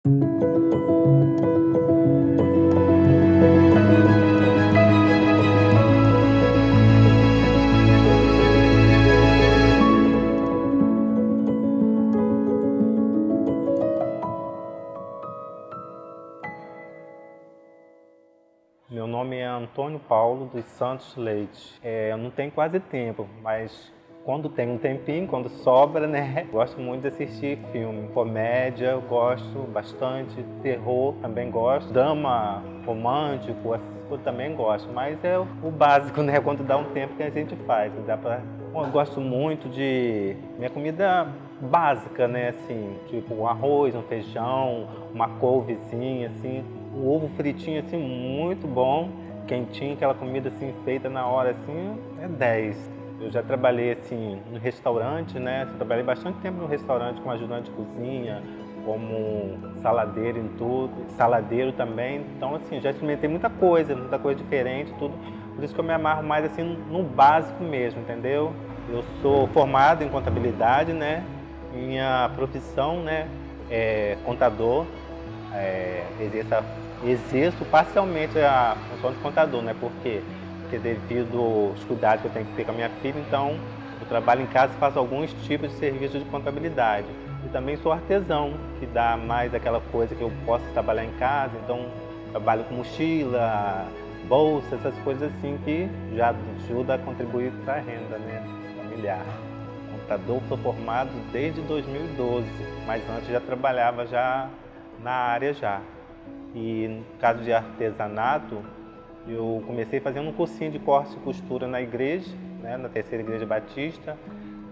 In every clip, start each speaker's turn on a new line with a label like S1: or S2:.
S1: Meu nome é Antônio Paulo dos Santos Leite. Eu não tenho quase tempo, mas quando tem um tempinho, quando sobra, né? Gosto muito de assistir filme. Comédia eu gosto bastante, terror também gosto, drama romântico eu também gosto, mas é o básico, né? Quando dá um tempo que a gente faz. Eu gosto muito de minha comida básica, né? Assim, tipo um arroz, um feijão, uma couvezinha, assim, um ovo fritinho, assim, muito bom, quentinho, aquela comida assim feita na hora, assim, é 10. Eu já trabalhei assim no restaurante, né? Trabalhei bastante tempo no restaurante como ajudante de cozinha, como saladeiro em tudo, saladeiro também. Então assim, já experimentei muita coisa diferente, tudo. Por isso que eu me amarro mais assim no básico mesmo, entendeu? Eu sou formado em contabilidade, né? Minha profissão, né, é contador. Exerço parcialmente a função de contador, né? Porque devido aos cuidados que eu tenho que ter com a minha filha, então eu trabalho em casa e faço alguns tipos de serviços de contabilidade. E também sou artesão, que dá mais aquela coisa que eu posso trabalhar em casa, então trabalho com mochila, bolsa, essas coisas assim que já ajuda a contribuir para a renda, né, familiar. Contador, sou formado desde 2012, mas antes já trabalhava já na área já. E no caso de artesanato, eu comecei fazendo um cursinho de corte e costura na igreja, né, na Terceira Igreja Batista,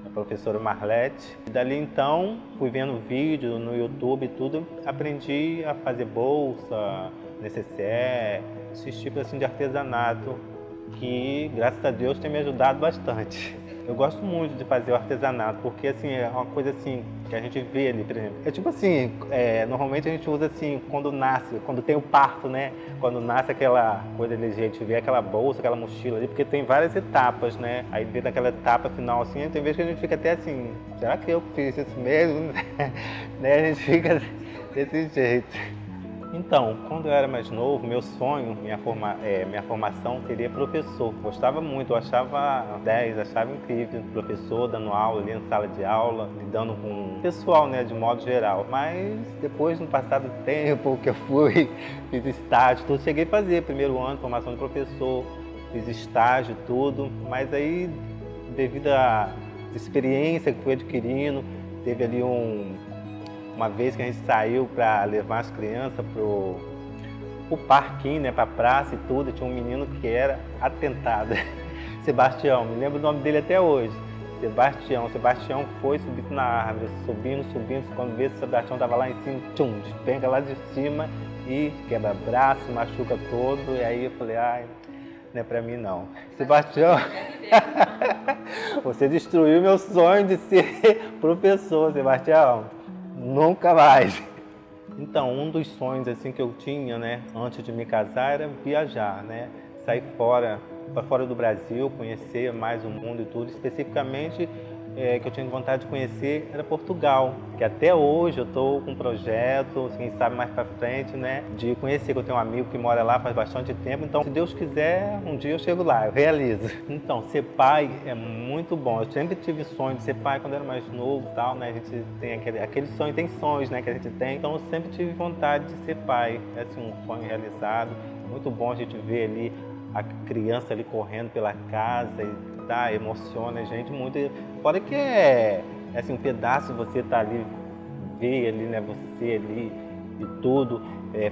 S1: a professora Marlete. E dali então, fui vendo vídeo no YouTube e tudo, aprendi a fazer bolsa, necessaire, esses tipos assim de artesanato, que graças a Deus tem me ajudado bastante. Eu gosto muito de fazer o artesanato, porque assim, é uma coisa assim, que a gente vê ali, por exemplo. É tipo assim, normalmente a gente usa assim, quando nasce, quando tem o parto, né? Quando nasce aquela coisa ali, a gente vê aquela bolsa, aquela mochila ali, porque tem várias etapas, né? Aí vê naquela etapa final assim, tem vezes que a gente fica até assim, será que eu fiz isso mesmo? Né? A gente fica desse jeito. Então, quando eu era mais novo, meu sonho, minha formação seria professor. Gostava muito, eu achava 10, achava incrível, professor dando aula ali na sala de aula, lidando com o pessoal, né, de modo geral. Mas depois, no passar do tempo que eu fiz estágio, tudo, cheguei a fazer primeiro ano, formação de professor, fiz estágio, tudo, mas aí, devido à experiência que fui adquirindo, teve ali uma vez que a gente saiu para levar as crianças pro parquinho, né, pra praça e tudo, tinha um menino que era atentado. Sebastião, me lembro o nome dele até hoje. Sebastião foi subindo na árvore, subindo, quando vê que Sebastião estava lá em cima, tchum, despenca lá de cima e quebra braço, machuca todo, e aí eu falei, ai, não é pra mim não. Sebastião, você destruiu meu sonho de ser professor, Sebastião. Nunca mais. Então, um dos sonhos assim que eu tinha, né, antes de me casar, era viajar, né, sair para fora do Brasil, conhecer mais o mundo e tudo. Especificamente, que eu tinha vontade de conhecer era Portugal, que até hoje eu estou com um projeto, quem sabe mais para frente, né, de conhecer, que eu tenho um amigo que mora lá faz bastante tempo, então se Deus quiser, um dia eu chego lá, eu realizo. Então, ser pai é muito bom, eu sempre tive sonho de ser pai quando eu era mais novo e tal, né, a gente tem aquele sonho, tem sonhos, né, que a gente tem, então eu sempre tive vontade de ser pai, é assim, um sonho realizado, muito bom a gente ver ali a criança ali correndo pela casa e tá, emociona a gente muito. Fora que é assim, um pedaço de você tá ali, ver ali, né, você ali e tudo,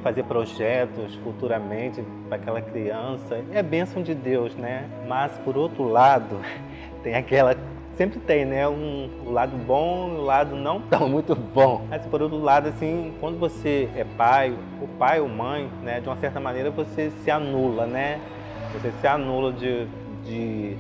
S1: fazer projetos futuramente para aquela criança, é bênção de Deus, né? Mas por outro lado, tem aquela, sempre tem, né, o lado bom e o lado não tão muito bom. Mas por outro lado, assim, quando você é pai ou mãe, né, de uma certa maneira você se anula, né? Você se anula de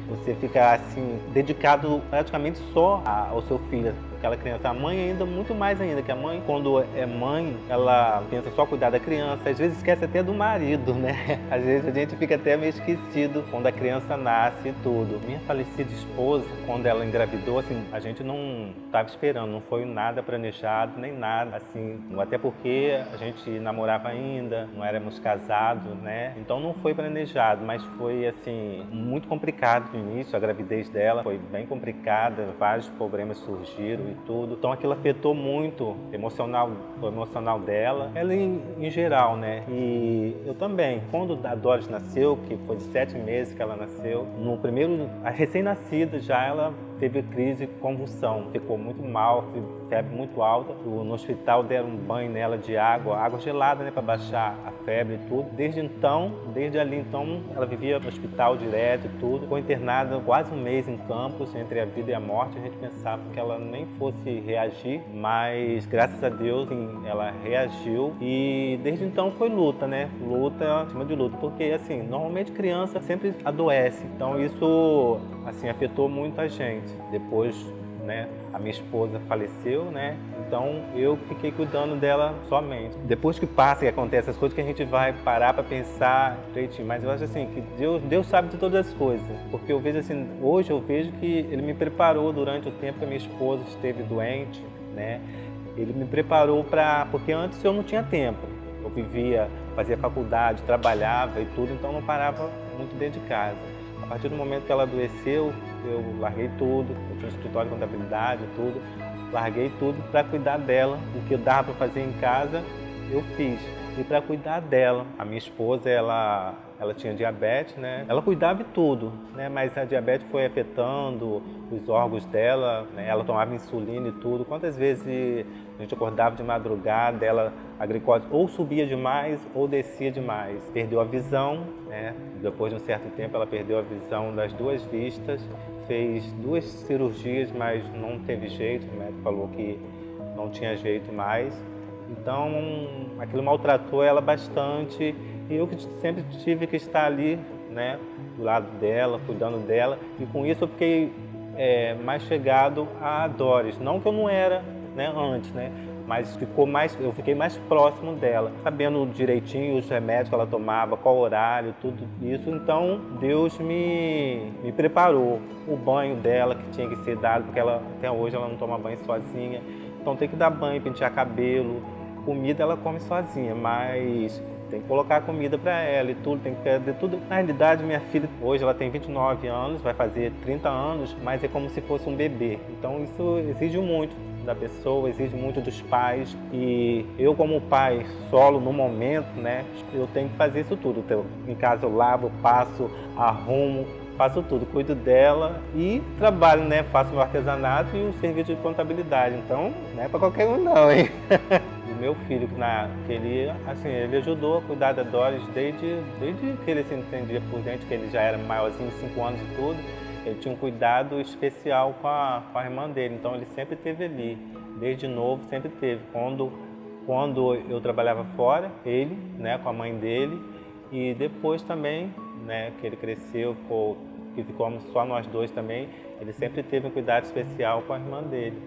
S1: você ficar assim, dedicado praticamente só ao seu filho, aquela criança. A mãe ainda, muito mais ainda, que a mãe, quando é mãe, ela pensa só cuidar da criança, às vezes esquece até do marido, né? Às vezes a gente fica até meio esquecido quando a criança nasce e tudo. Minha falecida esposa, quando ela engravidou, assim, a gente não estava esperando, não foi nada planejado, nem nada, assim, até porque a gente namorava ainda, não éramos casados, né? Então não foi planejado, mas foi, assim, muito complicado no início. A gravidez dela foi bem complicada, vários problemas surgiram e tudo. Então aquilo afetou muito o emocional dela, ela em geral, né? E eu também. Quando a Doris nasceu, que foi de 7 meses que ela nasceu, no primeiro, a recém-nascida já ela teve crise, convulsão, ficou muito mal, febre muito alta. No hospital deram um banho nela de água gelada, né, para baixar a febre e tudo. Desde ali então, ela vivia no hospital direto e tudo. Ficou internada quase um mês em Campos, entre a vida e a morte. A gente pensava que ela nem fosse reagir, mas graças a Deus ela reagiu e desde então foi luta, né? Luta em cima de luta, porque assim, normalmente criança sempre adoece. Então isso assim afetou muito a gente. Depois, né, a minha esposa faleceu, né? Então eu fiquei cuidando dela somente. Depois que passa e acontece as coisas que a gente vai parar para pensar direitinho, mas eu acho assim que Deus sabe de todas as coisas, porque eu vejo assim, hoje eu vejo que Ele me preparou durante o tempo que a minha esposa esteve doente, né? Ele me preparou porque antes eu não tinha tempo. Eu vivia, fazia faculdade, trabalhava e tudo, então não parava muito dentro de casa. A partir do momento que ela adoeceu, eu larguei tudo, eu tinha um escritório de contabilidade e tudo, larguei tudo para cuidar dela. O que eu dava para fazer em casa, eu fiz. E para cuidar dela, a minha esposa, ela tinha diabetes, né? Ela cuidava de tudo, né? Mas a diabetes foi afetando os órgãos dela, né? Ela tomava insulina e tudo. Quantas vezes a gente acordava de madrugada, a glicose ou subia demais ou descia demais. Perdeu a visão, né? Depois de um certo tempo ela perdeu a visão das 2 vistas, fez 2 cirurgias, mas não teve jeito, o médico falou que não tinha jeito mais. Então, aquilo maltratou ela bastante e eu que sempre tive que estar ali, né, do lado dela, cuidando dela. E com isso eu fiquei mais chegado a Doris. Não que eu não era, né, antes, né, mas eu fiquei mais próximo dela, sabendo direitinho os remédios que ela tomava, qual horário, tudo isso. Então, Deus me preparou. O banho dela que tinha que ser dado, porque até hoje ela não toma banho sozinha. Então tem que dar banho, pentear cabelo, comida ela come sozinha, mas tem que colocar comida para ela e tudo, tem que fazer tudo. Na realidade, minha filha hoje ela tem 29 anos, vai fazer 30 anos, mas é como se fosse um bebê. Então isso exige muito da pessoa, exige muito dos pais e eu como pai solo no momento, né, eu tenho que fazer isso tudo. Então, em casa eu lavo, passo, arrumo, faço tudo, cuido dela e trabalho, né? Faço meu artesanato e o serviço de contabilidade. Então, não é para qualquer um não, hein? O meu filho, que ele ajudou a cuidar da Doris desde que ele se entendia por gente, que ele já era maiorzinho, 5 anos e tudo. Ele tinha um cuidado especial com a irmã dele, então ele sempre esteve ali. Desde novo, sempre teve. Quando eu trabalhava fora, ele, né, com a mãe dele, e depois também, né, que ele cresceu, que ficamos só nós 2 também, ele sempre teve um cuidado especial com a irmã dele.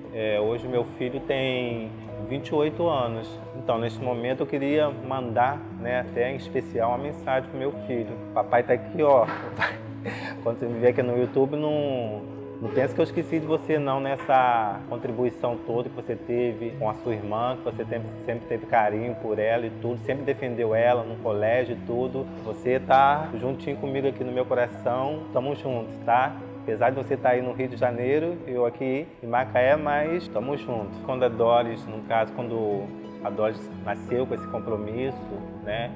S1: Hoje meu filho tem 28 anos, então nesse momento eu queria mandar, né, até em especial uma mensagem para meu filho. Papai tá aqui, ó. Quando você me vê aqui no YouTube, não pensa que eu esqueci de você não, nessa contribuição toda que você teve com a sua irmã, que você sempre teve carinho por ela e tudo, sempre defendeu ela no colégio e tudo. Você tá juntinho comigo aqui no meu coração, tamo juntos, tá? Apesar de você estar aí no Rio de Janeiro, eu aqui em Macaé, mas tamo juntos. Quando a Doris, no caso, quando a Doris nasceu com esse compromisso, né?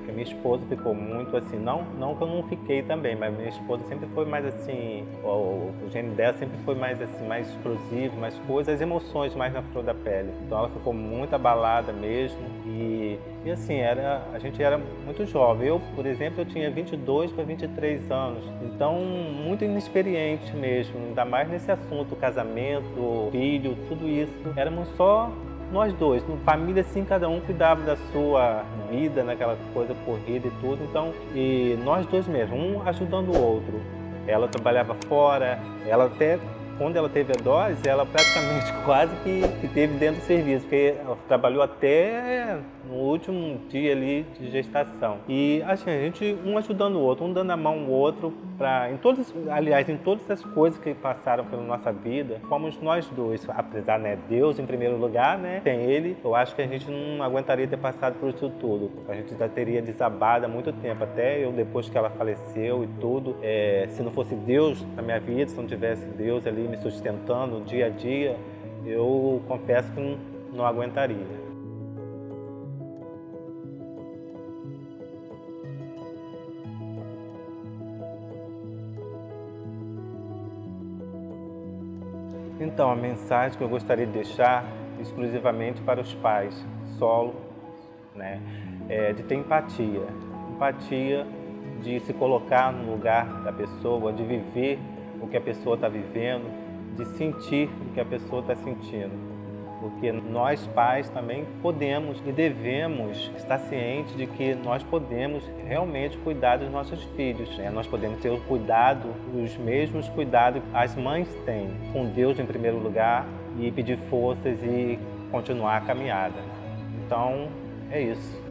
S1: Que minha esposa ficou muito assim, não que eu não fiquei também, mas minha esposa sempre foi mais assim, o gênio dela sempre foi mais assim, mais explosivo, mais coisas, as emoções mais na flor da pele. Então ela ficou muito abalada mesmo e assim, a gente era muito jovem. Eu, por exemplo, eu tinha 22 para 23 anos, então muito inexperiente mesmo, ainda mais nesse assunto, casamento, filho, tudo isso. Éramos só nós 2, família assim, cada um cuidava da sua vida, naquela coisa corrida e tudo, então, e nós 2 mesmo, um ajudando o outro. Ela trabalhava fora, ela até quando ela teve a dose, ela praticamente quase que teve dentro do serviço, porque ela trabalhou até no último dia ali de gestação. E assim, a gente um ajudando o outro, um dando a mão ao outro, em todas as coisas que passaram pela nossa vida, fomos nós dois, apesar, né, Deus em primeiro lugar, né, tem Ele, eu acho que a gente não aguentaria ter passado por isso tudo, a gente já teria desabado há muito tempo, até eu depois que ela faleceu e tudo, se não fosse Deus na minha vida, se não tivesse Deus ali me sustentando dia a dia, eu confesso que não aguentaria. Então, a mensagem que eu gostaria de deixar exclusivamente para os pais solo, né, é de ter empatia. Empatia de se colocar no lugar da pessoa, de viver o que a pessoa está vivendo, de sentir o que a pessoa está sentindo. Porque nós pais também podemos e devemos estar cientes de que nós podemos realmente cuidar dos nossos filhos, né? Nós podemos ter o cuidado, os mesmos cuidados que as mães têm, com Deus em primeiro lugar, e pedir forças e continuar a caminhada. Então, é isso.